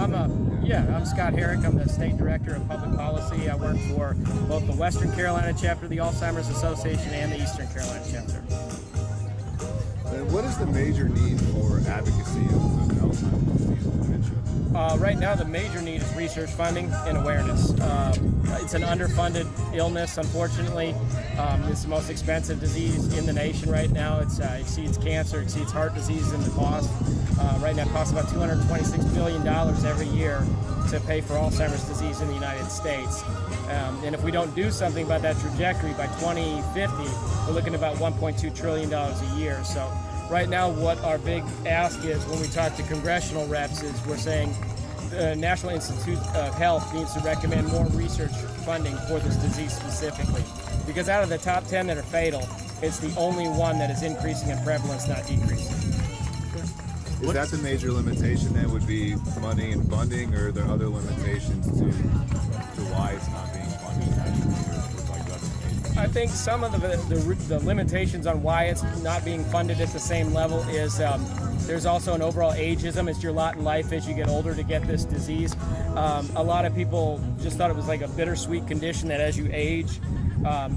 I'm Scott Herrick. I'm the State Director of Public Policy. I work for both the Western Carolina chapter of the Alzheimer's Association and the Eastern Carolina chapter. And what is the major need for advocacy of Alzheimer's disease and dementia? Right now, the major need is research funding and awareness. It's an underfunded illness, unfortunately. It's the most expensive disease in the nation right now. It exceeds cancer, exceeds heart disease in the cost. Right now, it costs about $226 billion every year to pay for Alzheimer's disease in the United States. And if we don't do something about that trajectory, by 2050, we're looking at about $1.2 trillion a year. So right now, what our big ask is when we talk to congressional reps is we're saying the National Institute of Health needs to recommend more research funding for this disease specifically. Because out of the top 10 that are fatal, it's the only one that is increasing in prevalence, not decreasing. Is that the major limitation then, would be money and funding, or are there other limitations to why it's not being funded? I think some of the limitations on why it's not being funded at the same level is there's also an overall ageism. It's your lot in life as you get older to get this disease. A lot of people just thought it was like a bittersweet condition that as you age,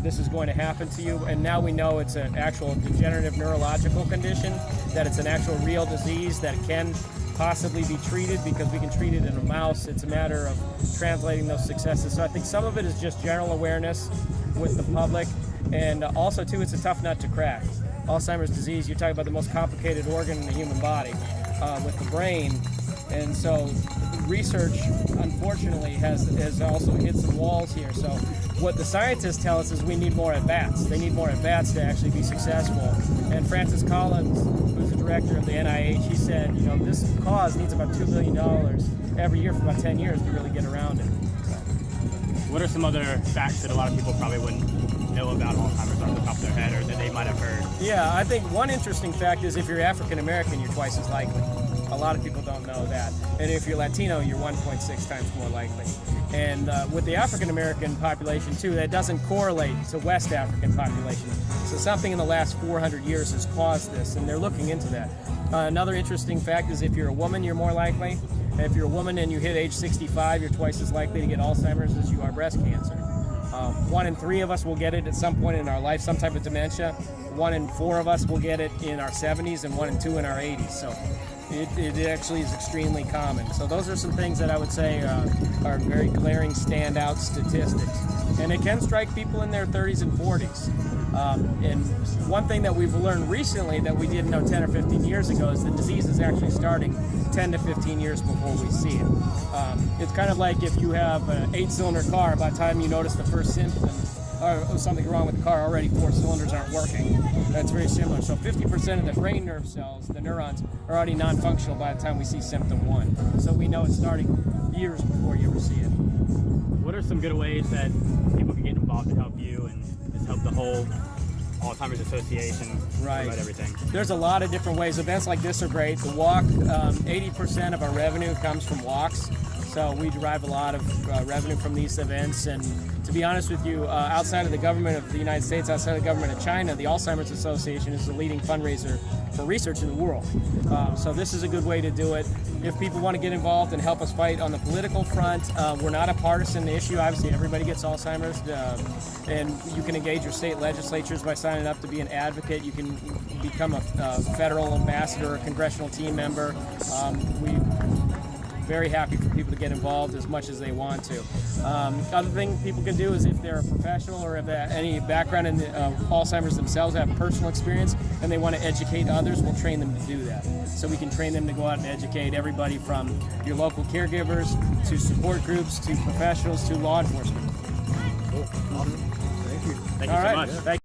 this is going to happen to you, and now we know it's an actual degenerative neurological condition, that it's an actual real disease that can possibly be treated because we can treat it in a mouse. It's a matter of translating those successes. So I think some of it is just general awareness with the public, and also too, it's a tough nut to crack. Alzheimer's disease, you're talking about the most complicated organ in the human body with the brain, and so research, unfortunately, has also hit some walls here. So what the scientists tell us is we need more at-bats. They need more at-bats to actually be successful. And Francis Collins, who's the director of the NIH, he said, this cause needs about $2 billion every year for about 10 years to really get around it. What are some other facts that a lot of people probably wouldn't know about Alzheimer's off the top of their head, or that they might have heard? Yeah, I think one interesting fact is if you're African American, you're twice as likely. A lot of people don't know that. And if you're Latino, you're 1.6 times more likely. And with the African American population too, that doesn't correlate to West African population. So something in the last 400 years has caused this, and they're looking into that. Another interesting fact is if you're a woman, you're more likely. And if you're a woman and you hit age 65, you're twice as likely to get Alzheimer's as you are breast cancer. 1 in 3 of us will get it at some point in our life, some type of dementia. 1 in 4 of us will get it in our 70s, and 1 in 2 in our 80s. So it actually is extremely common. So those are some things that I would say are very glaring standout statistics. And it can strike people in their 30s and 40s. And one thing that we've learned recently that we didn't know 10 or 15 years ago is the disease is actually starting 10 to 15 years before we see it. It's kind of like if you have an 8-cylinder car, by the time you notice the first symptom or something wrong with the car, already 4 cylinders aren't working. That's very similar. So 50% of the brain nerve cells, the neurons, are already non-functional by the time we see symptom 1. So we know it's starting years before you ever see it. What are some good ways that people can get involved to help you and just help the whole Alzheimer's Association about everything? There's a lot of different ways. Events like this are great. The walk, 80% of our revenue comes from walks. So we derive a lot of revenue from these events. And to be honest with you, outside of the government of the United States, outside of the government of China, the Alzheimer's Association is the leading fundraiser for research in the world. So this is a good way to do it. If people want to get involved and help us fight on the political front, we're not a partisan issue. Obviously, everybody gets Alzheimer's, and you can engage your state legislatures by signing up to be an advocate. You can become a federal ambassador, a congressional team member. We're very happy for people to get involved as much as they want to. Other thing people can do is if they're a professional or have any background in Alzheimer's themselves, have personal experience, and they want to educate others, we'll train them to do that. So we can train them to go out and educate everybody from your local caregivers to support groups to professionals to law enforcement. Cool. Awesome. Thank you. Thank you so much. Thank you.